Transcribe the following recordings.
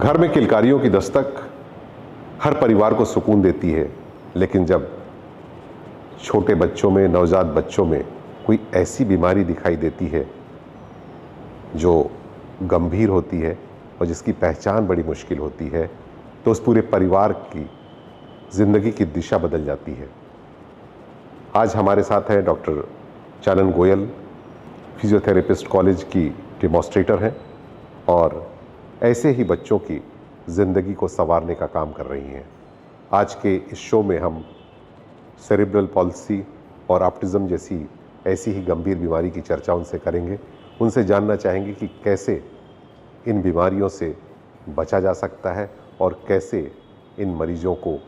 घर में किलकारियों की दस्तक हर परिवार को सुकून देती है, लेकिन जब छोटे बच्चों में, नवजात बच्चों में कोई ऐसी बीमारी दिखाई देती है जो गंभीर होती है और जिसकी पहचान बड़ी मुश्किल होती है, तो उस पूरे परिवार की ज़िंदगी की दिशा बदल जाती है। आज हमारे साथ हैं doctor Chanan Goyal, physiotherapist college की डेमोन्स्ट्रेटर हैं और ऐसे ही बच्चों की ज़िंदगी को संवारने का काम कर रही हैं। आज के इस शो में हम सेरेब्रल पॉल्सी और ऑटिज़म जैसी ऐसी ही गंभीर बीमारी की चर्चा उनसे करेंगे। उनसे जानना चाहेंगे कि कैसे इन बीमारियों से बचा जा सकता है और कैसे इन मरीजों को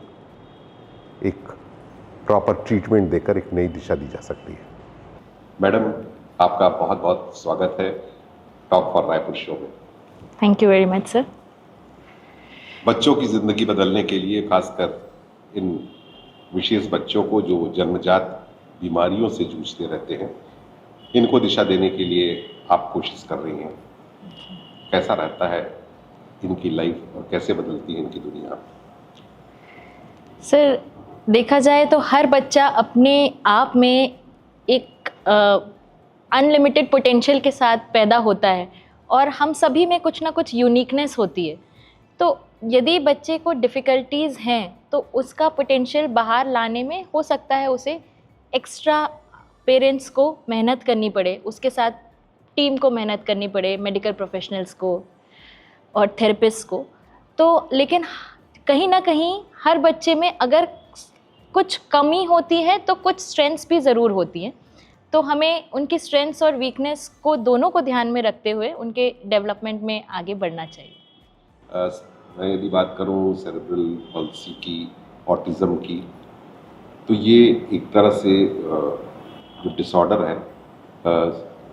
एक प्रॉपर ट्रीटमेंट देकर एक नई दिशा दी जा सकती है। मैडम, आपका बहुत बहुत स्वागत है टॉक फॉर रायपुर शो में। Thank you very much sir. बच्चों की ज़िंदगी बदलने के लिए, खासकर इन विशेष बच्चों को जो जन्मजात बीमारियों से जूझते रहते हैं, इनको दिशा देने के लिए आप कोशिश कर रही हैं। कैसा रहता है इनकी लाइफ और कैसे बदलती है इनकी दुनिया? सर, देखा जाए तो हर बच्चा अपने आप में एक अनलिमिटेड पोटेंशियल के साथ पैदा होता है और हम सभी में कुछ ना कुछ यूनिकनेस होती है। तो यदि बच्चे को डिफ़िकल्टीज़ हैं तो उसका पोटेंशियल बाहर लाने में हो सकता है उसे एक्स्ट्रा पेरेंट्स को मेहनत करनी पड़े, उसके साथ टीम को मेहनत करनी पड़े, मेडिकल प्रोफेशनल्स को और थेरेपिस्ट को। तो लेकिन कहीं ना कहीं हर बच्चे में अगर कुछ कमी होती है तो कुछ स्ट्रेंथ्स भी ज़रूर होती हैं। तो हमें उनकी स्ट्रेंथ्स और वीकनेस को दोनों को ध्यान में रखते हुए उनके डेवलपमेंट में आगे बढ़ना चाहिए। मैं यदि बात करूं सेरेब्रल पॉल्सी की, ऑटिज़म की, तो ये एक तरह से जो डिसऑर्डर है,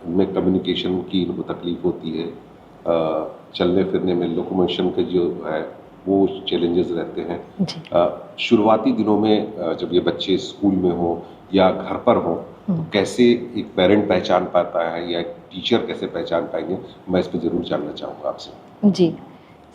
इनमें कम्युनिकेशन की इनको तकलीफ होती है, चलने फिरने में लोकोमोशन के जो है वो चैलेंजेस रहते हैं। शुरुआती दिनों में जब ये बच्चे स्कूल में हो या घर पर हो, तो कैसे एक पेरेंट पहचान पाता है या एक टीचर कैसे पहचान पाएंगे, मैं इस पर ज़रूर जानना चाहूँगा आपसे। जी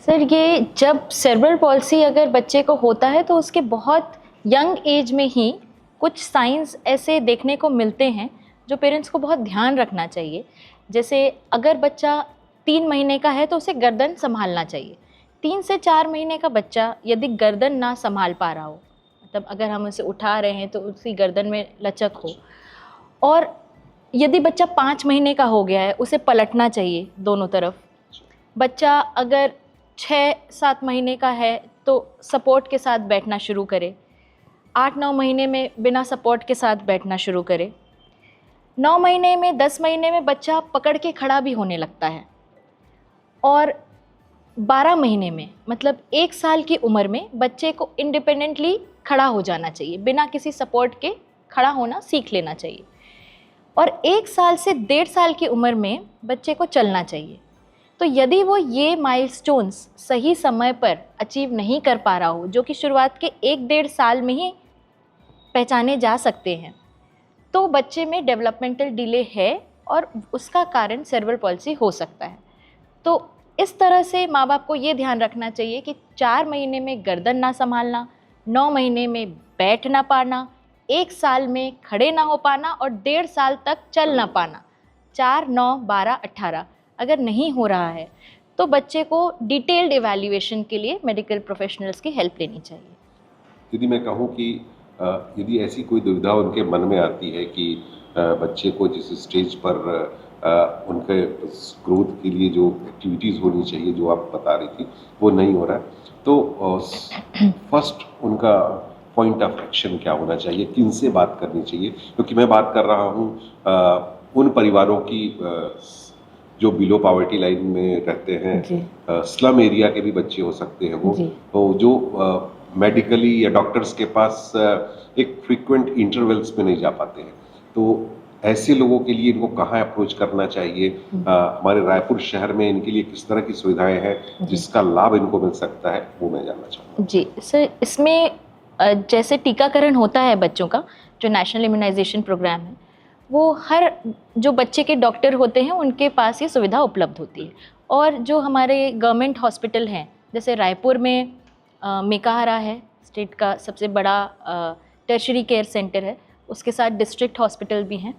सर, ये जब सेरेब्रल पॉल्सी अगर बच्चे को होता है तो उसके बहुत यंग एज में ही कुछ साइंस ऐसे देखने को मिलते हैं जो पेरेंट्स को बहुत ध्यान रखना चाहिए। जैसे अगर बच्चा 3 महीने का है तो उसे गर्दन संभालना चाहिए। 3 से 4 महीने का बच्चा यदि गर्दन ना संभाल पा रहा हो, मतलब अगर हम उसे उठा रहे हैं तो उसकी गर्दन में लचक हो, और यदि बच्चा 5 महीने का हो गया है उसे पलटना चाहिए दोनों तरफ। बच्चा अगर 6-7 महीने का है तो सपोर्ट के साथ बैठना शुरू करे। 8-9 महीने में बिना सपोर्ट के साथ बैठना शुरू करे। 9 महीने में, 10 महीने में बच्चा पकड़ के खड़ा भी होने लगता है। और 12 महीने में, मतलब 1 साल की उम्र में बच्चे को इंडिपेंडेंटली खड़ा हो जाना चाहिए, बिना किसी सपोर्ट के खड़ा होना सीख लेना चाहिए। और 1 साल से 1.5 साल की उम्र में बच्चे को चलना चाहिए। तो यदि वो ये माइलस्टोन्स सही समय पर अचीव नहीं कर पा रहा हो, जो कि शुरुआत के 1-1.5 साल में ही पहचाने जा सकते हैं, तो बच्चे में डेवलपमेंटल डिले है और उसका कारण सेरेब्रल पॉल्सी हो सकता है। तो इस तरह से माँ बाप को ये ध्यान रखना चाहिए कि 4 महीने में गर्दन ना संभालना, 9 महीने में बैठ ना पाना, 1 साल में खड़े ना हो पाना और 1.5 साल तक चल ना पाना। 4, 9, 12, 18 अगर नहीं हो रहा है तो बच्चे को डिटेल्ड इवैल्यूएशन के लिए मेडिकल प्रोफेशनल्स की हेल्प लेनी चाहिए। यदि मैं कहूँ कि यदि ऐसी कोई दुविधा उनके मन में आती है कि बच्चे को जिस स्टेज पर उनके ग्रोथ के लिए जो एक्टिविटीज़ होनी चाहिए, जो आप बता रही थी, वो नहीं हो रहा है, तो फर्स्ट उनका पॉइंट ऑफ एक्शन क्या होना चाहिए, किन से बात करनी चाहिए? क्योंकि मैं बात कर रहा हूँ उन परिवारों की जो बिलो पॉवर्टी लाइन में रहते हैं, स्लम एरिया के भी बच्चे हो सकते हैं वो, तो जो मेडिकली या डॉक्टर्स के पास एक फ्रीक्वेंट इंटरवल्स में नहीं जा पाते हैं, तो ऐसे लोगों के लिए इनको कहाँ अप्रोच करना चाहिए? हमारे रायपुर शहर में इनके लिए किस तरह की सुविधाएं हैं जिसका लाभ इनको मिल सकता है, वो मैं जानना चाहूँगा। जी सर, इसमें जैसे टीकाकरण होता है बच्चों का, जो नेशनल इम्यूनाइजेशन प्रोग्राम है, वो हर जो बच्चे के डॉक्टर होते हैं उनके पास ये सुविधा उपलब्ध होती है। और जो हमारे गवर्नमेंट हॉस्पिटल हैं जैसे रायपुर में मेकाहारा है, स्टेट का सबसे बड़ा टर्शरी केयर सेंटर है, उसके साथ डिस्ट्रिक्ट हॉस्पिटल भी हैं।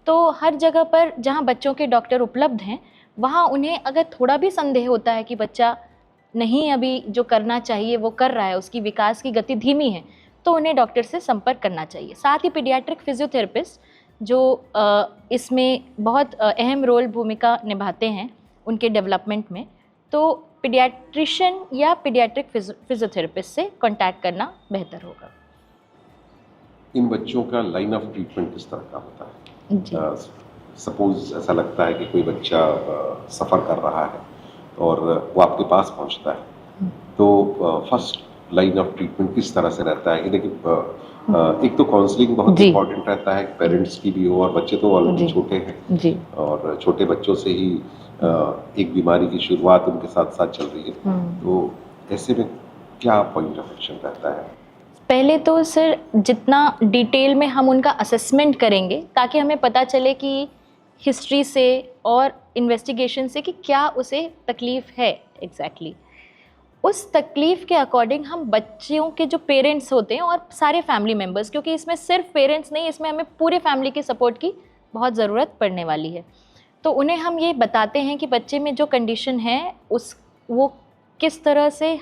तो हर जगह पर जहाँ बच्चों के डॉक्टर उपलब्ध हैं, वहाँ उन्हें अगर थोड़ा भी संदेह होता है कि बच्चा नहीं अभी जो करना चाहिए वो कर रहा है, उसकी विकास की गति धीमी है, तो उन्हें डॉक्टर से संपर्क करना चाहिए। साथ ही पीडियाट्रिक फिजियोथेरेपिस्ट जो इसमें बहुत अहम रोल भूमिका निभाते हैं उनके डेवलपमेंट में, तो पीडियाट्रिशियन या पीडियाट्रिक फिजियोथेरेपिस्ट से कांटेक्ट करना बेहतर होगा। इन बच्चों का लाइन ऑफ ट्रीटमेंट किस तरह का होता है? जी। सपोज ऐसा लगता है कि कोई बच्चा सफ़र कर रहा है और वो आपके पास पहुंचता है, तो फर्स्ट लाइन ऑफ ट्रीटमेंट किस तरह से रहता है? कि देखिए, एक तो काउंसलिंग बहुत इम्पोर्टेंट रहता है, पेरेंट्स की भी हो, और बच्चे तो ऑलरेडी छोटे हैं जी। और छोटे बच्चों से ही एक बीमारी की शुरुआत उनके साथ साथ चल रही है, तो ऐसे में क्या पॉइंट ऑफ एक्शन रहता है? पहले तो सर जितना डिटेल में हम उनका असेसमेंट करेंगे ताकि हमें पता चले कि हिस्ट्री से और इन्वेस्टिगेशन से कि क्या उसे तकलीफ़ है एग्जैक्टली, उस तकलीफ़ के अकॉर्डिंग हम बच्चियों के जो पेरेंट्स होते हैं और सारे फैमिली मेम्बर्स, क्योंकि इसमें सिर्फ पेरेंट्स नहीं, इसमें हमें पूरे फैमिली के सपोर्ट की बहुत ज़रूरत पड़ने वाली है, तो उन्हें हम ये बताते हैं कि बच्चे में जो कंडीशन है वो किस तरह से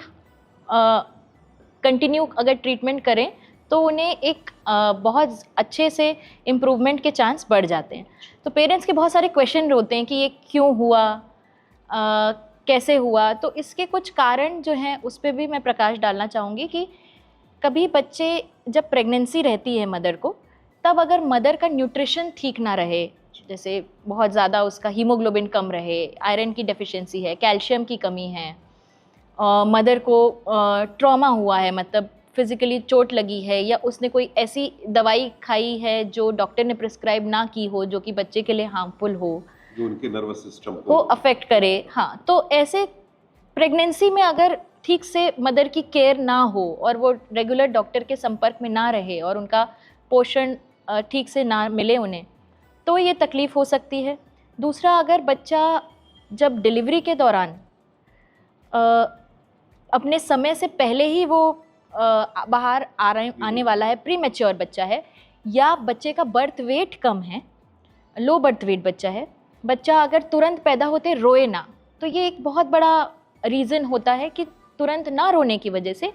कंटिन्यू अगर ट्रीटमेंट करें तो उन्हें एक बहुत अच्छे से इम्प्रूवमेंट के चांस बढ़ जाते हैं। तो पेरेंट्स के बहुत सारे क्वेश्चन होते हैं कि ये क्यों हुआ, कैसे हुआ, तो इसके कुछ कारण जो हैं उस पर भी मैं प्रकाश डालना चाहूँगी कि कभी बच्चे जब प्रेगनेंसी रहती है मदर को, तब अगर मदर का न्यूट्रिशन ठीक ना रहे, जैसे बहुत ज़्यादा उसका हीमोग्लोबिन कम रहे, आयरन की डेफिशिएंसी है, कैल्शियम की कमी है, मदर को ट्रॉमा हुआ है, मतलब फिज़िकली चोट लगी है, या उसने कोई ऐसी दवाई खाई है जो डॉक्टर ने प्रिस्क्राइब ना की हो, जो कि बच्चे के लिए हार्मफुल हो, जो उनके नर्वस सिस्टम को अफेक्ट करे। हाँ, तो ऐसे प्रेगनेंसी में अगर ठीक से मदर की केयर ना हो और वो रेगुलर डॉक्टर के संपर्क में ना रहे और उनका पोषण ठीक से ना मिले उन्हें, तो ये तकलीफ़ हो सकती है। दूसरा, अगर बच्चा जब डिलीवरी के दौरान अपने समय से पहले ही वो बाहर आने वाला है, प्री मैच्योर बच्चा है, या बच्चे का बर्थ वेट कम है, लो बर्थ वेट बच्चा है, बच्चा अगर तुरंत पैदा होते रोए ना, तो ये एक बहुत बड़ा रीज़न होता है कि तुरंत ना रोने की वजह से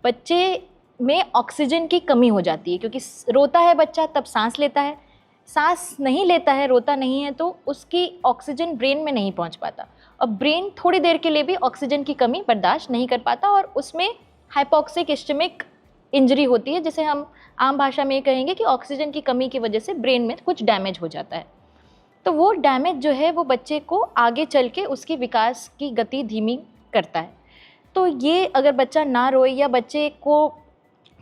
बच्चे में ऑक्सीजन की कमी हो जाती है, क्योंकि रोता है बच्चा तब सांस लेता है, सांस नहीं लेता है, रोता नहीं है, तो उसकी ऑक्सीजन ब्रेन में नहीं पहुंच पाता, और ब्रेन थोड़ी देर के लिए भी ऑक्सीजन की कमी बर्दाश्त नहीं कर पाता, और उसमें हाइपोक्सिक इस्चेमिक इंजरी होती है, जिसे हम आम भाषा में ये कहेंगे कि ऑक्सीजन की कमी की वजह से ब्रेन में कुछ डैमेज हो जाता है। तो वो डैमेज जो है वो बच्चे को आगे चल के उसकी विकास की गति धीमी करता है। तो ये अगर बच्चा ना रोए, या बच्चे को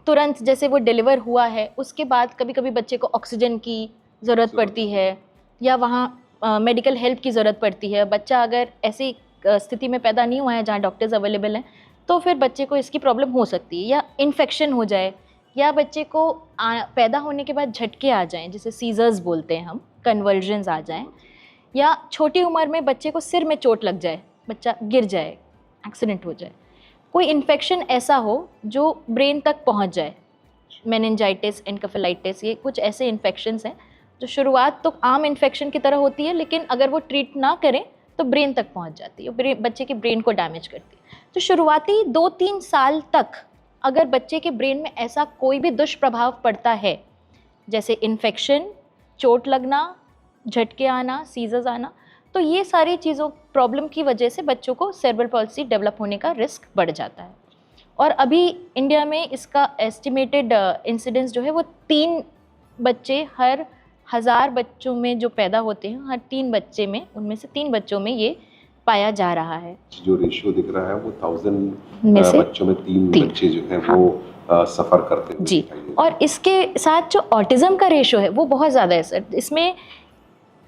तुरंत जैसे वो डिलीवर हुआ है उसके बाद कभी कभी बच्चे को ऑक्सीजन की ज़रूरत पड़ती है, या वहाँ मेडिकल हेल्प की ज़रूरत पड़ती है, बच्चा अगर ऐसी स्थिति में पैदा नहीं हुआ है जहाँ डॉक्टर्स अवेलेबल हैं, तो फिर बच्चे को इसकी प्रॉब्लम हो सकती है, या इन्फेक्शन हो जाए, या बच्चे को पैदा होने के बाद झटके आ जाएं, जिसे सीजर्स बोलते हैं हम, कन्वर्जन्स आ जाएं, या छोटी उम्र में बच्चे को सिर में चोट लग जाए, बच्चा गिर जाए, एक्सीडेंट हो जाए, कोई इन्फेक्शन ऐसा हो जो ब्रेन तक पहुंच जाए, मेनिंजाइटिस, एनकेफेलाइटिस, ये कुछ ऐसे इन्फेक्शंस हैं जो शुरुआत तो आम इन्फेक्शन की तरह होती है, लेकिन अगर वो ट्रीट ना करें तो ब्रेन तक पहुंच जाती है, बच्चे के ब्रेन को डैमेज करती है। तो शुरुआती 2-3 साल तक अगर बच्चे के ब्रेन में ऐसा कोई भी दुष्प्रभाव पड़ता है, जैसे इन्फेक्शन, चोट लगना, झटके आना, सीजर्स आना, तो ये सारी चीज़ों प्रॉब्लम की वजह से बच्चों को सेरेब्रल पॉल्सी डेवलप होने का रिस्क बढ़ जाता है। और अभी इंडिया में इसका एस्टिमेटेड इंसिडेंस जो है वो 3 बच्चे हर 1000 बच्चों में जो पैदा होते हैं, हर 3 बच्चे में, उनमें से 3 बच्चों में ये पाया जा रहा है। जो रेशियो दिख रहा है वो 1000 बच्चों में 3 बच्चे जो हैं वो सफ़र करते हैं जी। और इसके साथ जो ऑटिज़म का रेशियो है वो बहुत ज़्यादा है सर। इसमें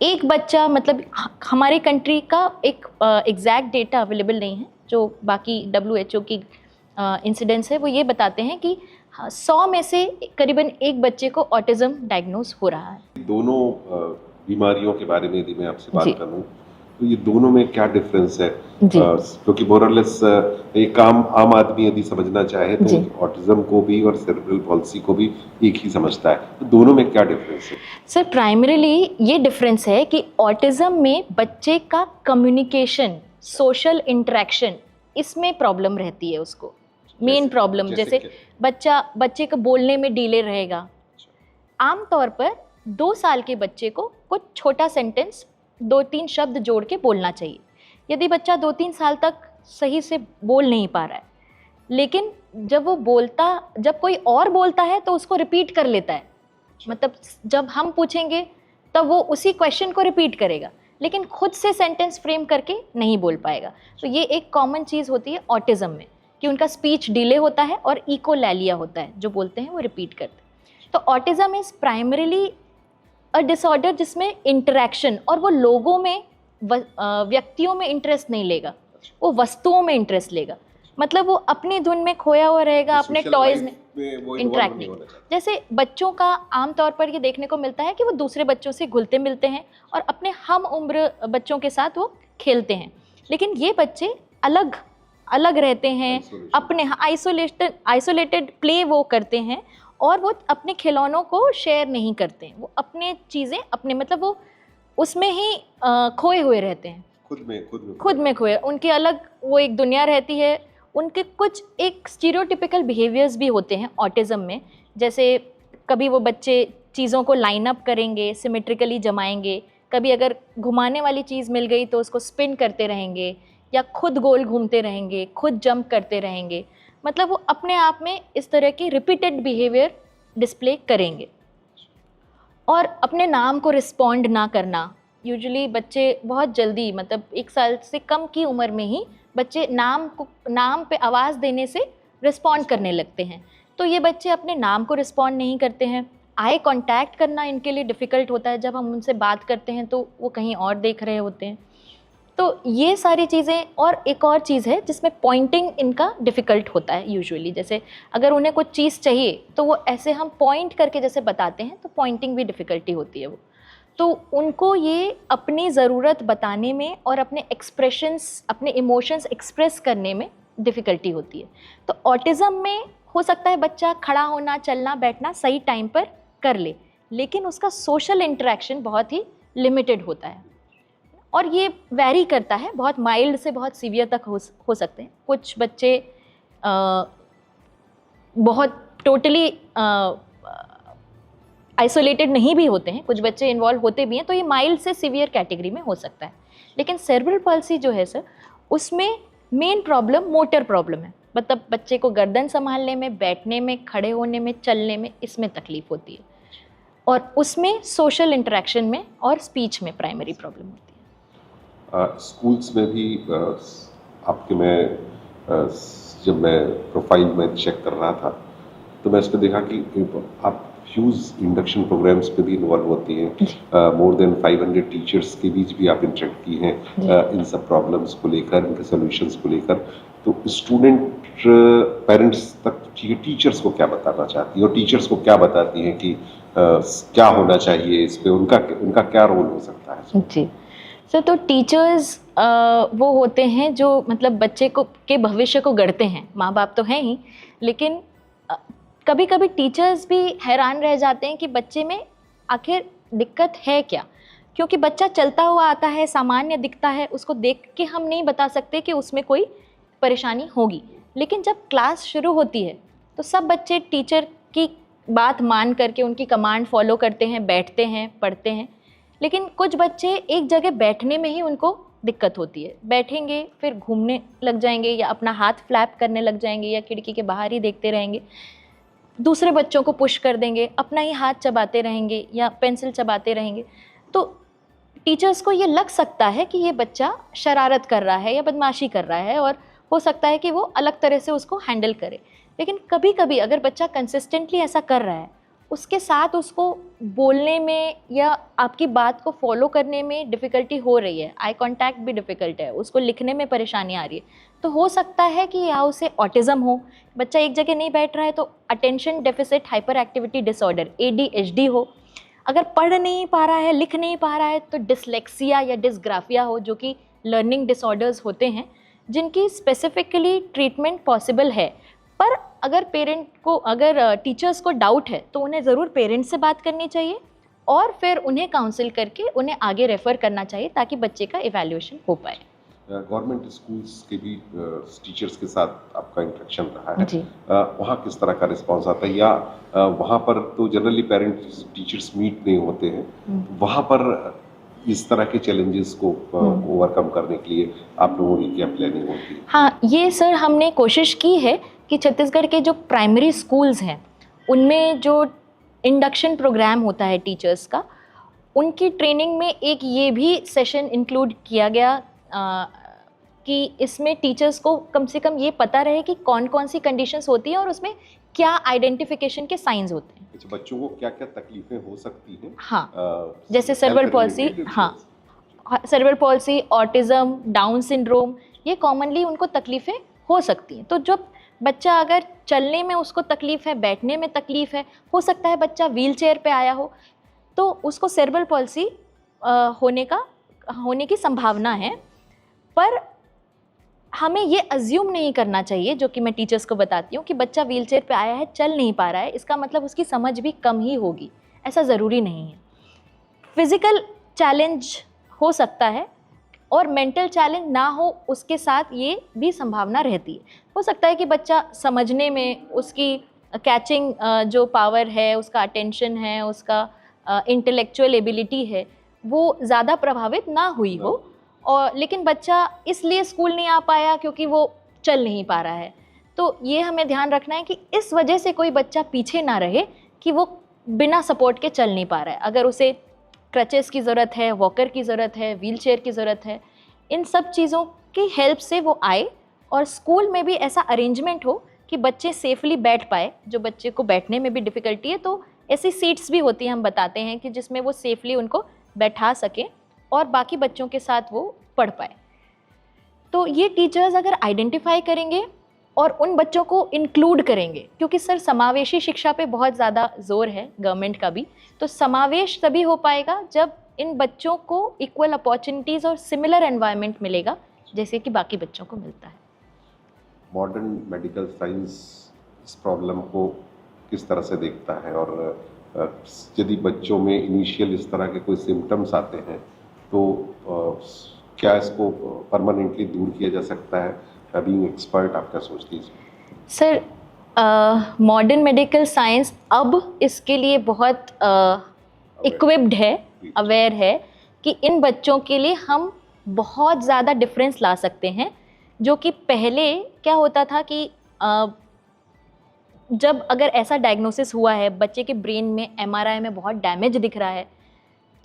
एक बच्चा, मतलब हमारे कंट्री का एक एग्जैक्ट डेटा अवेलेबल नहीं है, जो बाकी WHO की इंसिडेंस है वो ये बताते हैं कि 100 में से करीबन एक बच्चे को ऑटिज़म डायग्नोज हो रहा है। दोनों बीमारियों के बारे में यदि मैं आपसे बात करूं, तो ये दोनों में क्या डिफरेंस है? जी। क्योंकि मोरलेस एक आम आदमी यदि समझना चाहे तो जी। ऑटिज्म को भी और सेरेब्रल पॉल्सी को भी एक ही समझता है, तो दोनों में क्या डिफरेंस है? सर प्राइमरीली ये डिफरेंस है कि ऑटिज्म में बच्चे का कम्युनिकेशन, सोशल इंटरेक्शन, इसमें प्रॉब्लम रहती है उसको। मेन प्रॉब्लम जैसे बच्चे को बोलने में डिले रहेगा। आमतौर पर 2 साल के बच्चे को कुछ छोटा सेंटेंस 2-3 शब्द जोड़ के बोलना चाहिए। यदि बच्चा 2-3 साल तक सही से बोल नहीं पा रहा है, लेकिन जब कोई और बोलता है तो उसको रिपीट कर लेता है। मतलब जब हम पूछेंगे तब वो उसी क्वेश्चन को रिपीट करेगा, लेकिन खुद से सेंटेंस फ्रेम करके नहीं बोल पाएगा। तो ये एक कॉमन चीज़ होती है ऑटिज्म में कि उनका स्पीच डिले होता है और इकोलैलिया होता है, जो बोलते हैं वो रिपीट करते हैं। तो autism is primarily a disorder जिसमें इंटरेक्शन, और वो लोगों में व्यक्तियों में इंटरेस्ट नहीं लेगा, वो वस्तुओं में इंटरेस्ट लेगा। मतलब वो अपनी धुन में खोया हुआ रहेगा, अपने टॉयज में इंटरेक्ट नहीं। जैसे बच्चों का आमतौर पर ये देखने को मिलता है कि वो दूसरे बच्चों से घुलते मिलते हैं और अपने हम उम्र बच्चों के साथ वो खेलते हैं, लेकिन ये बच्चे अलग अलग रहते हैं, अपने आइसोलेटेड प्ले वो करते हैं और वो अपने खिलौनों को शेयर नहीं करते हैं। वो अपने चीज़ें अपने मतलब वो उसमें ही खोए हुए रहते हैं, खुद में खोए। उनकी अलग वो एक दुनिया रहती है। उनके कुछ एक स्टीरियोटिपिकल बिहेवियर्स भी होते हैं ऑटिज्म में, जैसे कभी वो बच्चे चीज़ों को लाइन अप करेंगे, सिमेट्रिकली जमाएंगे, कभी अगर घुमाने वाली चीज़ मिल गई तो उसको स्पिन करते रहेंगे, या खुद गोल घूमते रहेंगे, खुद जंप करते रहेंगे। मतलब वो अपने आप में इस तरह की रिपीटेड बिहेवियर डिस्प्ले करेंगे। और अपने नाम को रिस्पॉन्ड ना करना, यूजुअली बच्चे बहुत जल्दी, मतलब 1 साल से कम की उम्र में ही बच्चे नाम पे आवाज़ देने से रिस्पॉन्ड करने लगते हैं। तो ये बच्चे अपने नाम को रिस्पॉन्ड नहीं करते हैं। आई कांटेक्ट करना इनके लिए डिफ़िकल्ट होता है, जब हम उनसे बात करते हैं तो वो कहीं और देख रहे होते हैं। तो ये सारी चीज़ें, और एक और चीज़ है जिसमें पॉइंटिंग इनका डिफ़िकल्ट होता है यूजुअली। जैसे अगर उन्हें कुछ चीज़ चाहिए तो वो ऐसे हम पॉइंट करके जैसे बताते हैं, तो पॉइंटिंग भी डिफ़िकल्टी होती है वो। तो उनको ये अपनी ज़रूरत बताने में और अपने एक्सप्रेशंस, अपने इमोशंस एक्सप्रेस करने में डिफ़िकल्टी होती है। तो ऑटिज़म में हो सकता है बच्चा खड़ा होना, चलना, बैठना सही टाइम पर कर ले, लेकिन उसका सोशल इंटरेक्शन बहुत ही लिमिटेड होता है और ये वैरी करता है, बहुत माइल्ड से बहुत सीवियर तक हो सकते हैं। कुछ बच्चे बहुत टोटली आइसोलेटेड नहीं भी होते हैं, कुछ बच्चे इन्वॉल्व होते भी हैं, तो ये माइल्ड से सीवियर कैटेगरी में हो सकता है। लेकिन सेरेब्रल पॉल्सी जो है सर, उसमें मेन प्रॉब्लम मोटर प्रॉब्लम है। मतलब बच्चे को गर्दन संभालने में, बैठने में, खड़े होने में, चलने में, इसमें तकलीफ होती है, और उसमें सोशल इंटरेक्शन में और स्पीच में प्राइमरी प्रॉब्लम होती है। स्कूल्स में भी आपके जब मैं प्रोफाइल में चेक कर रहा था तो मैं इस पर देखा कि आप ह्यूज इंडक्शन प्रोग्राम्स पे भी इन्वॉल्व होती हैं। मोर देन 500 टीचर्स के बीच भी आप इंटरेक्ट की हैं इन सब प्रॉब्लम्स को लेकर, इनके सॉल्यूशंस को लेकर। तो स्टूडेंट पेरेंट्स तक टीचर्स को क्या बताना चाहती है और टीचर्स को क्या बताती हैं कि क्या होना चाहिए इस पे, उनका क्या रोल हो सकता है? जी सर, तो टीचर्स वो होते हैं जो मतलब बच्चे को के भविष्य को गढ़ते हैं। माँ बाप तो हैं ही, लेकिन कभी कभी टीचर्स भी हैरान रह जाते हैं कि बच्चे में आखिर दिक्कत है क्या, क्योंकि बच्चा चलता हुआ आता है, सामान्य दिखता है, उसको देख के हम नहीं बता सकते कि उसमें कोई परेशानी होगी। लेकिन जब क्लास शुरू होती है तो सब बच्चे टीचर की बात मान करके उनकी कमांड फॉलो करते हैं, बैठते हैं, पढ़ते हैं। लेकिन कुछ बच्चे एक जगह बैठने में ही उनको दिक्कत होती है, बैठेंगे फिर घूमने लग जाएंगे, या अपना हाथ फ्लैप करने लग जाएंगे, या खिड़की के बाहर ही देखते रहेंगे, दूसरे बच्चों को पुश कर देंगे, अपना ही हाथ चबाते रहेंगे या पेंसिल चबाते रहेंगे। तो टीचर्स को ये लग सकता है कि ये बच्चा शरारत कर रहा है या बदमाशी कर रहा है, और हो सकता है कि वो अलग तरह से उसको हैंडल करे। लेकिन कभी कभी अगर बच्चा कंसिस्टेंटली ऐसा कर रहा है, उसके साथ उसको बोलने में या आपकी बात को फॉलो करने में डिफ़िकल्टी हो रही है, आई कांटेक्ट भी डिफ़िकल्ट है, उसको लिखने में परेशानी आ रही है, तो हो सकता है कि या उसे ऑटिज़म हो। बच्चा एक जगह नहीं बैठ रहा है तो attention deficit hyper activity disorder ADHD हो। अगर पढ़ नहीं पा रहा है, लिख नहीं पा रहा है, तो डिसलेक्सिया या डिसग्राफिया हो, जो कि लर्निंग डिसऑर्डर्स होते हैं, जिनकी स्पेसिफिकली ट्रीटमेंट पॉसिबल है। पर अगर टीचर्स को डाउट है तो उन्हें ज़रूर पेरेंट्स से बात करनी चाहिए और फिर उन्हें काउंसिल करके उन्हें आगे रेफ़र करना चाहिए ताकि बच्चे का इवैल्यूएशन हो पाए। गवर्नमेंट स्कूल्स के भी टीचर्स के साथ आपका इंटरेक्शन रहा है जी। वहाँ किस तरह का रिस्पांस आता है, या वहाँ पर तो जनरली पेरेंट्स टीचर्स मीट नहीं होते हैं, वहाँ पर इस तरह के चैलेंजेस को ओवरकम करने के लिए आप लोगों की क्या प्लानिंग होती है? हाँ, ये सर हमने कोशिश की है कि छत्तीसगढ़ के जो प्राइमरी स्कूल्स हैं उनमें जो इंडक्शन प्रोग्राम होता है टीचर्स का, उनकी ट्रेनिंग में एक ये भी सेशन इंक्लूड किया गया कि इसमें टीचर्स को कम से कम ये पता रहे कि कौन कौन सी कंडीशंस होती हैं और उसमें क्या आइडेंटिफिकेशन के साइंस होते हैं। अच्छा, बच्चों को क्या क्या तकलीफें हो सकती हैं? हाँ, जैसे सेरेब्रल पॉल्सी, हाँ, cerebral palsy, autism, down syndrome, ये कॉमनली उनको तकलीफ़ें हो सकती हैं। तो जब बच्चा अगर चलने में उसको तकलीफ़ है, बैठने में तकलीफ़ है, हो सकता है बच्चा व्हील चेयर पर आया हो, तो उसको सेरेब्रल पॉल्सी होने की संभावना है। पर हमें ये अज्यूम नहीं करना चाहिए, जो कि मैं टीचर्स को बताती हूँ, कि बच्चा व्हीलचेयर पे आया है, चल नहीं पा रहा है, इसका मतलब उसकी समझ भी कम ही होगी। ऐसा ज़रूरी नहीं है। फिज़िकल चैलेंज हो सकता है और मेंटल चैलेंज ना हो, उसके साथ ये भी संभावना रहती है। हो सकता है कि बच्चा समझने में, उसकी कैचिंग जो पावर है, उसका अटेंशन है, उसका इंटेलेक्चुअल एबिलिटी है, वो ज़्यादा प्रभावित ना हुई हो, और लेकिन बच्चा इसलिए स्कूल नहीं आ पाया क्योंकि वो चल नहीं पा रहा है। तो ये हमें ध्यान रखना है कि इस वजह से कोई बच्चा पीछे ना रहे कि वो बिना सपोर्ट के चल नहीं पा रहा है। अगर उसे क्रचेस की ज़रूरत है, वॉकर की ज़रूरत है, व्हीलचेयर की ज़रूरत है, इन सब चीज़ों की हेल्प से वो आए और स्कूल में भी ऐसा अरेंजमेंट हो कि बच्चे सेफली बैठ पाए। जो बच्चे को बैठने में भी डिफ़िकल्टी है, तो ऐसी सीट्स भी होती हैं, हम बताते हैं, कि जिसमें वो सेफली उनको बैठा सकें और बाकी बच्चों के साथ वो पढ़ पाए। तो ये टीचर्स अगर आइडेंटिफाई करेंगे और उन बच्चों को इंक्लूड करेंगे, क्योंकि सर समावेशी शिक्षा पे बहुत ज़्यादा जोर है गवर्नमेंट का भी, तो समावेश तभी हो पाएगा जब इन बच्चों को इक्वल अपॉर्चुनिटीज़ और सिमिलर एनवायरनमेंट मिलेगा जैसे कि बाकी बच्चों को मिलता है। मॉडर्न मेडिकल साइंस इस प्रॉब्लम को किस तरह से देखता है, और यदि बच्चों में इनिशियल इस तरह के कोई सिम्टम्स आते हैं तो क्या इसको परमानेंटली दूर किया जा सकता है? बीइंग एक्सपर्ट, आप क्या सोचती हैं? सर, मॉडर्न मेडिकल साइंस अब इसके लिए बहुत इक्विप्ड है, अवेयर है कि इन बच्चों के लिए हम बहुत ज़्यादा डिफरेंस ला सकते हैं। जो कि पहले क्या होता था कि जब अगर ऐसा डायग्नोसिस हुआ है, बच्चे के ब्रेन में एमआरआई में बहुत डैमेज दिख रहा है,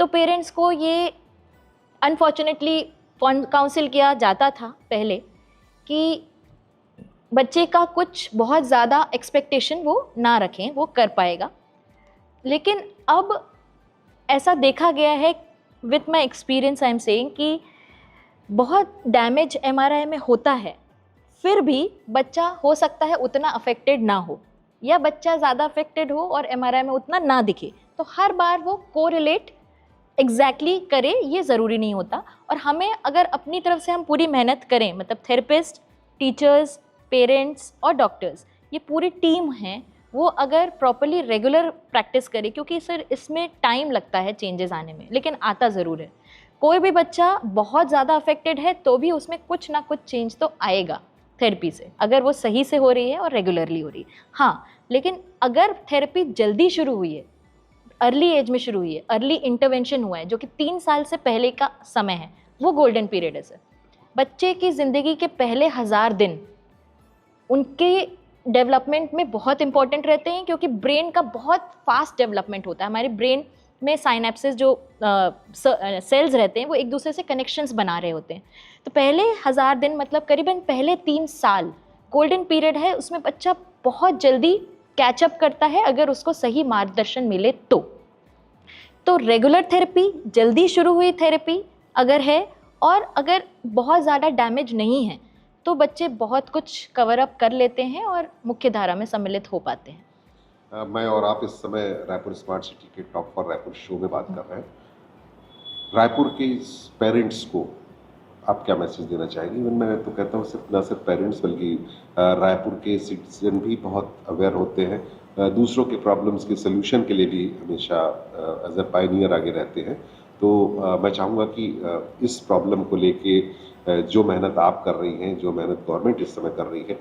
तो पेरेंट्स को ये अनफॉर्चुनेटली काउंसिल किया जाता था पहले कि बच्चे का कुछ बहुत ज़्यादा एक्सपेक्टेशन वो ना रखें, वो कर पाएगा। लेकिन अब ऐसा देखा गया है, with my experience I am saying, कि बहुत डैमेज एमआरआई में होता है, फिर भी बच्चा हो सकता है उतना अफेक्टेड ना हो, या बच्चा ज़्यादा अफेक्टेड हो और एमआरआई में उतना ना दिखे। तो हर बार वो कोरिलेट एग्जैक्टली करे, ये ज़रूरी नहीं होता। और हमें अगर अपनी तरफ से हम पूरी मेहनत करें, मतलब थेरेपिस्ट, टीचर्स, पेरेंट्स और डॉक्टर्स, ये पूरी टीम है, वो अगर प्रॉपरली रेगुलर प्रैक्टिस करे, क्योंकि सर इसमें टाइम लगता है चेंजेस आने में, लेकिन आता ज़रूर है। कोई भी बच्चा बहुत ज़्यादा अफेक्टेड है तो भी उसमें कुछ ना कुछ चेंज तो आएगा थेरेपी से, अगर वो सही से हो रही है और रेगुलरली हो रही है। हाँ, लेकिन अगर थेरेपी जल्दी शुरू हुई है, अर्ली एज में शुरू हुई है, अर्ली इंटरवेंशन हुआ है, जो कि 3 साल से पहले का समय है, वो गोल्डन पीरियड है सर। बच्चे की ज़िंदगी के पहले 1000 दिन उनके डेवलपमेंट में बहुत इंपॉर्टेंट रहते हैं, क्योंकि ब्रेन का बहुत फास्ट डेवलपमेंट होता है। हमारे ब्रेन में साइनेप्सिस जो सेल्स रहते हैं, वो एक दूसरे से कनेक्शंस बना रहे होते हैं। तो पहले 1000 दिन, मतलब करीबन पहले 3 साल गोल्डन पीरियड है, उसमें बच्चा बहुत जल्दी कैचअप करता है अगर उसको सही मार्गदर्शन मिले तो रेगुलर थेरेपी, जल्दी शुरू हुई थेरेपी अगर है, और अगर बहुत ज़्यादा डैमेज नहीं है, तो बच्चे बहुत कुछ कवर अप कर लेते हैं और मुख्य धारा में सम्मिलित हो पाते हैं। मैं और आप इस समय रायपुर स्मार्ट सिटी के टॉक फॉर रायपुर शो में बात कर रहे हैं। रायपुर के पेरेंट्स को आप क्या मैसेज देना चाहेंगे? इवन मैं तो कहता हूँ सिर्फ न सिर्फ पेरेंट्स बल्कि रायपुर के सिटीजन भी बहुत अवेयर होते हैं, दूसरों के प्रॉब्लम्स के सलूशन के लिए भी हमेशा एज ए पायनियर आगे रहते हैं। तो मैं चाहूँगा कि इस प्रॉब्लम को लेके जो मेहनत आप कर रही हैं, जो मेहनत गवर्नमेंट इस समय कर रही है,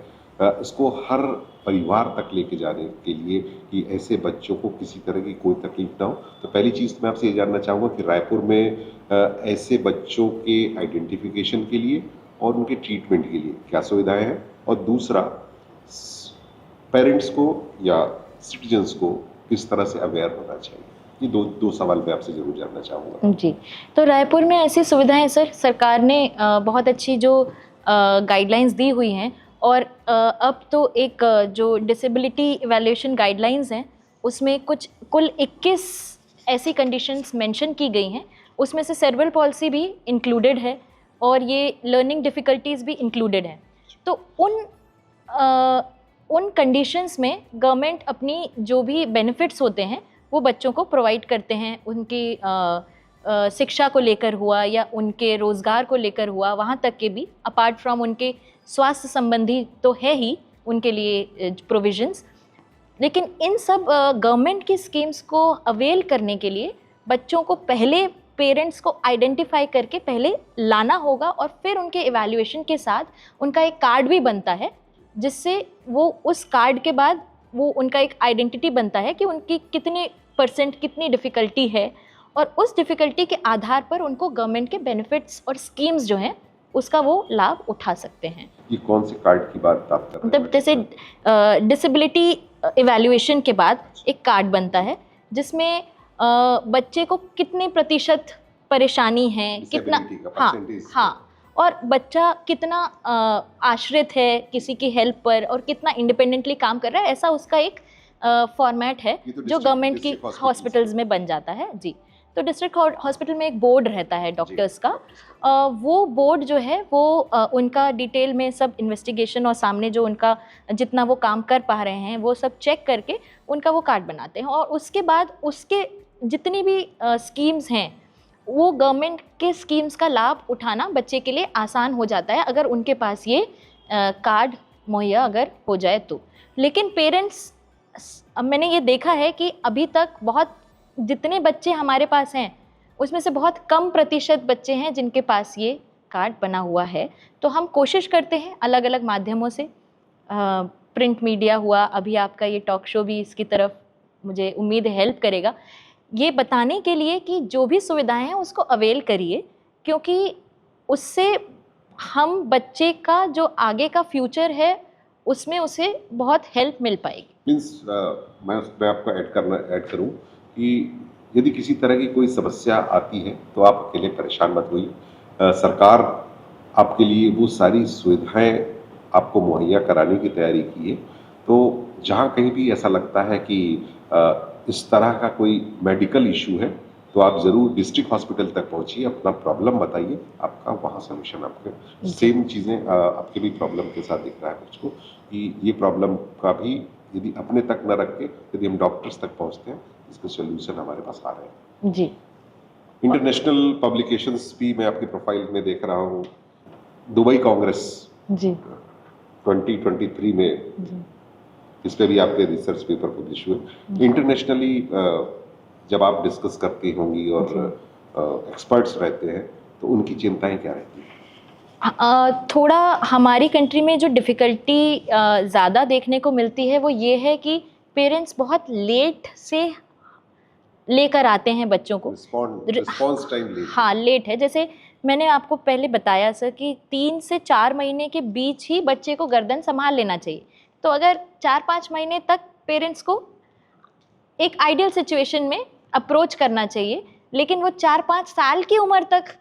इसको हर परिवार तक लेके जाने के लिए कि ऐसे बच्चों को किसी तरह की कोई तकलीफ ना हो। तो पहली चीज़ मैं आपसे ये जानना चाहूँगा कि रायपुर में ऐसे बच्चों के आइडेंटिफिकेशन के लिए और उनके ट्रीटमेंट के लिए क्या सुविधाएं हैं, और दूसरा पेरेंट्स को या सिटीजन्स को किस तरह से अवेयर होना चाहिए। ये दो सवाल मैं आपसे ज़रूर जानना चाहूँगा। जी, तो रायपुर में ऐसी सुविधाएं सर, सरकार ने बहुत अच्छी जो गाइडलाइंस दी हुई हैं, और अब तो एक जो डिसेबिलिटी इवैल्यूएशन गाइडलाइंस हैं उसमें कुल 21 ऐसी कंडीशंस मेंशन की गई हैं। उसमें से सेरेब्रल पॉल्सी भी इंक्लूडेड है और ये लर्निंग डिफ़िकल्टीज़ भी इंक्लूडेड हैं। तो उन कंडीशंस में गवर्नमेंट अपनी जो भी बेनिफिट्स होते हैं वो बच्चों को प्रोवाइड करते हैं। उनकी शिक्षा को लेकर हुआ या उनके रोज़गार को लेकर हुआ, वहाँ तक के भी, अपार्ट फ्रॉम उनके स्वास्थ्य संबंधी तो है ही उनके लिए प्रोविजंस। लेकिन इन सब गवर्नमेंट की स्कीम्स को अवेल करने के लिए बच्चों को पहले पेरेंट्स को आइडेंटिफाई करके पहले लाना होगा, और फिर उनके इवैल्यूएशन के साथ उनका एक कार्ड भी बनता है, जिससे वो उस कार्ड के बाद वो उनका एक आइडेंटिटी बनता है कि उनकी कितने % कितनी डिफ़िकल्टी है, और उस डिफ़िकल्टी के आधार पर उनको गवर्नमेंट के बेनिफिट्स और स्कीम्स जो हैं उसका वो लाभ उठा सकते हैं। ये कौन से कार्ड की बात आप कर रहे हैं? मतलब जैसे डिसेबिलिटी इवैल्यूएशन के बाद एक कार्ड बनता है जिसमें बच्चे को कितने % परेशानी है, कितना, हाँ, और बच्चा कितना आश्रित है किसी की हेल्प पर और कितना इंडिपेंडेंटली काम कर रहा है, ऐसा उसका एक फॉर्मेट है जो गवर्नमेंट की हॉस्पिटल्स में बन जाता है। जी, तो डिस्ट्रिक्ट हॉस्पिटल में एक बोर्ड रहता है डॉक्टर्स का, वो बोर्ड जो है वो उनका डिटेल में सब इन्वेस्टिगेशन और सामने जो उनका जितना वो काम कर पा रहे हैं वो सब चेक करके उनका वो कार्ड बनाते हैं, और उसके बाद उसके जितनी भी स्कीम्स हैं वो गवर्नमेंट के स्कीम्स का लाभ उठाना बच्चे के लिए आसान हो जाता है अगर उनके पास ये कार्ड मुहैया अगर हो जाए तो। लेकिन पेरेंट्स, मैंने ये देखा है कि अभी तक बहुत जितने बच्चे हमारे पास हैं उसमें से बहुत कम % बच्चे हैं जिनके पास ये कार्ड बना हुआ है। तो हम कोशिश करते हैं अलग अलग माध्यमों से, प्रिंट मीडिया हुआ, अभी आपका ये टॉक शो भी इसकी तरफ मुझे उम्मीद है हेल्प करेगा, ये बताने के लिए कि जो भी सुविधाएं हैं उसको अवेल करिए, क्योंकि उससे हम बच्चे का जो आगे का फ्यूचर है उसमें उसे बहुत हेल्प मिल पाएगी। मीन्स मैं उसमें आपको ऐड करूं कि यदि किसी तरह की कोई समस्या आती है तो आप अकेले परेशान मत होइए, सरकार आपके लिए वो सारी सुविधाएं आपको मुहैया कराने की तैयारी की है। तो जहाँ कहीं भी ऐसा लगता है कि इस तरह का कोई मेडिकल इशू है तो आप ज़रूर डिस्ट्रिक्ट हॉस्पिटल तक पहुँचिए, अपना प्रॉब्लम बताइए, आपका वहाँ सोल्यूशन आपके सेम चीज़ें आपके भी प्रॉब्लम के साथ दिख रहा है मुझको कि ये प्रॉब्लम का भी यदि अपने तक न रख के यदि हम डॉक्टर्स तक पहुँचते हैं इसके सोल्यूशन हमारे पास आ रहे हैं। जी, इंटरनेशनल पब्लिकेशंस भी मैं आपकी प्रोफाइल में देख रहा हूँ। दुबई कांग्रेस जी, 2023 में जी, इस पे भी आपके रिसर्च पेपर पब्लिश हुए। इंटरनेशनली जब आप डिस्कस करती होंगी और एक्सपर्ट्स रहते हैं तो उनकी चिंताएं क्या रहती हैं? थोड़ा हमारी कंट्री में जो डिफ़िकल्टी ज़्यादा देखने को मिलती है वो ये है कि पेरेंट्स बहुत लेट से लेकर आते हैं बच्चों को, रिस्पॉन्स टाइम लेट। हाँ, लेट है। जैसे मैंने आपको पहले बताया सर कि 3 से 4 महीने के बीच ही बच्चे को गर्दन संभाल लेना चाहिए। तो अगर 4-5 महीने तक पेरेंट्स को एक आइडियल सिचुएशन में अप्रोच करना चाहिए, लेकिन वो 4-5 साल की उम्र तक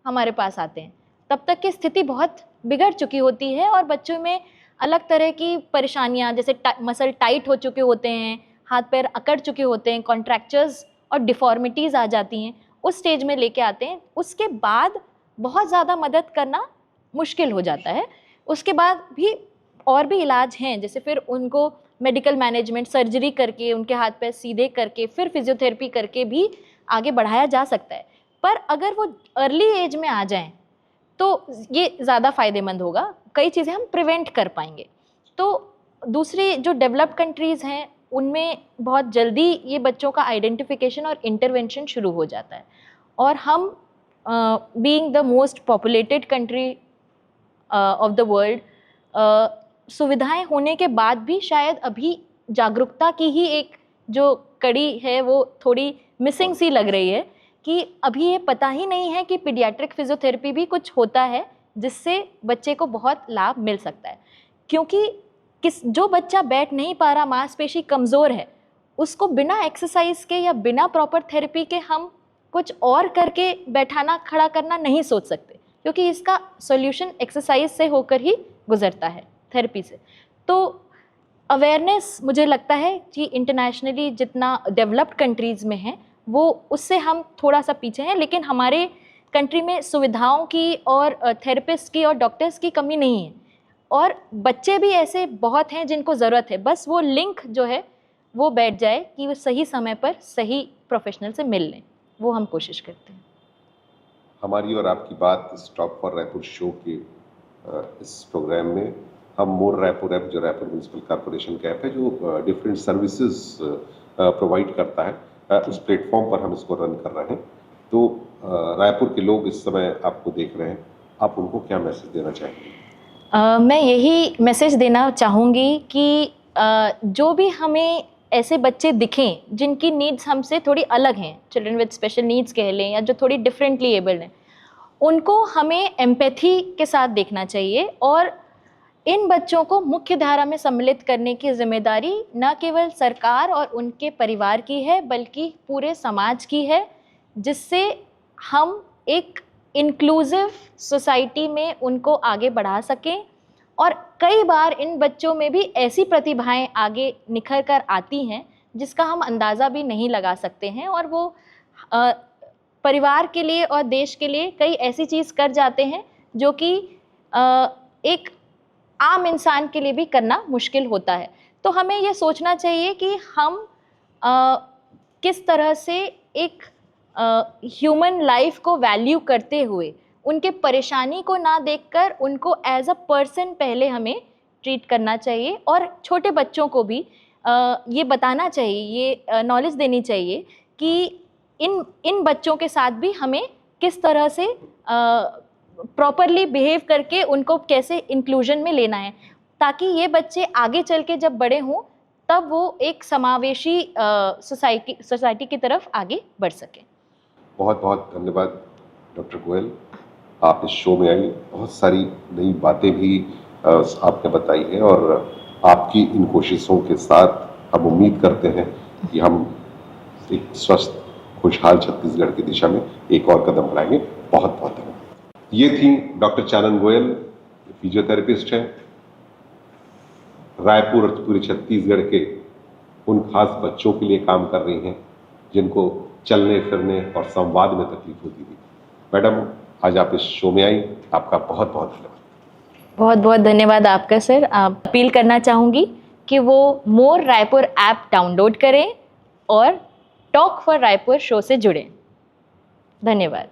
हमारे पास आते हैं, तब तक की स्थिति बहुत बिगड़ चुकी होती है और बच्चों में अलग तरह की परेशानियां, जैसे मसल टाइट हो चुके होते हैं, हाथ पैर अकड़ चुके होते हैं, कॉन्ट्रैक्चर्स और डिफॉर्मिटीज़ आ जाती हैं, उस स्टेज में लेके आते हैं। उसके बाद बहुत ज़्यादा मदद करना मुश्किल हो जाता है। उसके बाद भी और भी इलाज हैं, जैसे फिर उनको मेडिकल मैनेजमेंट, सर्जरी करके, उनके हाथ पैर सीधे करके, फिर फिजियोथेरेपी करके भी आगे बढ़ाया जा सकता है। पर अगर वो अर्ली एज में आ जाएं तो ये ज़्यादा फ़ायदेमंद होगा, कई चीज़ें हम प्रिवेंट कर पाएंगे। तो दूसरी जो डेवलप्ड कंट्रीज़ हैं उनमें बहुत जल्दी ये बच्चों का आइडेंटिफिकेशन और इंटरवेंशन शुरू हो जाता है, और हम being the most populated country of the world, सुविधाएं होने के बाद भी शायद अभी जागरूकता की ही एक जो कड़ी है वो थोड़ी मिसिंग सी लग रही है, कि अभी ये पता ही नहीं है कि पीडियाट्रिक फिजियोथेरेपी भी कुछ होता है जिससे बच्चे को बहुत लाभ मिल सकता है। क्योंकि जो बच्चा बैठ नहीं पा रहा, मांसपेशी कमज़ोर है, उसको बिना एक्सरसाइज के या बिना प्रॉपर थेरेपी के हम कुछ और करके बैठाना खड़ा करना नहीं सोच सकते, क्योंकि इसका सॉल्यूशन एक्सरसाइज से होकर ही गुजरता है, थेरेपी से। तो अवेयरनेस मुझे लगता है कि इंटरनेशनली जितना डेवलप्ड कंट्रीज़ में है वो उससे हम थोड़ा सा पीछे हैं, लेकिन हमारे कंट्री में सुविधाओं की और थेरेपिस्ट की और डॉक्टर्स की कमी नहीं है, और बच्चे भी ऐसे बहुत हैं जिनको ज़रूरत है, बस वो लिंक जो है वो बैठ जाए कि वो सही समय पर सही प्रोफेशनल से मिल लें, वो हम कोशिश करते हैं। हमारी और आपकी बात स्टॉप फॉर रायपुर शो के इस प्रोग्राम में हम मोर रायपुर ऐप, जो रायपुर म्यूनसिपल कॉरपोरेशन का ऐप है जो डिफरेंट सर्विसेज प्रोवाइड करता है, उस प्लेटफॉर्म पर हम इसको रन कर रहे हैं। तो रायपुर के लोग इस समय आपको देख रहे हैं, आप उनको क्या मैसेज देना चाहेंगे? मैं यही मैसेज देना चाहूँगी कि जो भी हमें ऐसे बच्चे दिखें जिनकी नीड्स हमसे थोड़ी अलग हैं, चिल्ड्रन विद स्पेशल नीड्स कह लें, या जो थोड़ी डिफरेंटली एबल्ड हैं, उनको हमें एम्पैथी के साथ देखना चाहिए, और इन बच्चों को मुख्य धारा में सम्मिलित करने की जिम्मेदारी न केवल सरकार और उनके परिवार की है बल्कि पूरे समाज की है, जिससे हम एक इंक्लूसिव सोसाइटी में उनको आगे बढ़ा सकें। और कई बार इन बच्चों में भी ऐसी प्रतिभाएं आगे निखर कर आती हैं जिसका हम अंदाज़ा भी नहीं लगा सकते हैं, और वो परिवार के लिए और देश के लिए कई ऐसी चीज़ कर जाते हैं जो कि एक आम इंसान के लिए भी करना मुश्किल होता है। तो हमें ये सोचना चाहिए कि हम किस तरह से एक ह्यूमन लाइफ को वैल्यू करते हुए उनके परेशानी को ना देखकर उनको एज अ पर्सन पहले हमें ट्रीट करना चाहिए, और छोटे बच्चों को भी ये बताना चाहिए, ये नॉलेज देनी चाहिए कि इन बच्चों के साथ भी हमें किस तरह से प्रॉपरली बिहेव करके उनको कैसे इंक्लूजन में लेना है, ताकि ये बच्चे आगे चल के जब बड़े हों तब वो एक समावेशी सोसाइटी की तरफ आगे बढ़ सकें। बहुत बहुत धन्यवाद डॉक्टर गोयल, आप इस शो में आई, बहुत सारी नई बातें भी आपने बताई हैं, और आपकी इन कोशिशों के साथ हम उम्मीद करते हैं कि हम एक स्वस्थ खुशहाल छत्तीसगढ़ की दिशा में एक और कदम बढ़ाएंगे। बहुत बहुत धन्यवाद। ये थी डॉक्टर चानन गोयल, फिजियोथेरेपिस्ट हैं, रायपुर और पूरे छत्तीसगढ़ के उन खास बच्चों के लिए काम कर रही हैं जिनको चलने फिरने और संवाद में तकलीफ होती थी। मैडम, आज आप इस शो में आई, आपका बहुत बहुत धन्यवाद। बहुत बहुत धन्यवाद आपका सर। आप अपील करना चाहूँगी कि वो मोर रायपुर ऐप डाउनलोड करें और टॉक फॉर रायपुर शो से जुड़ें। धन्यवाद।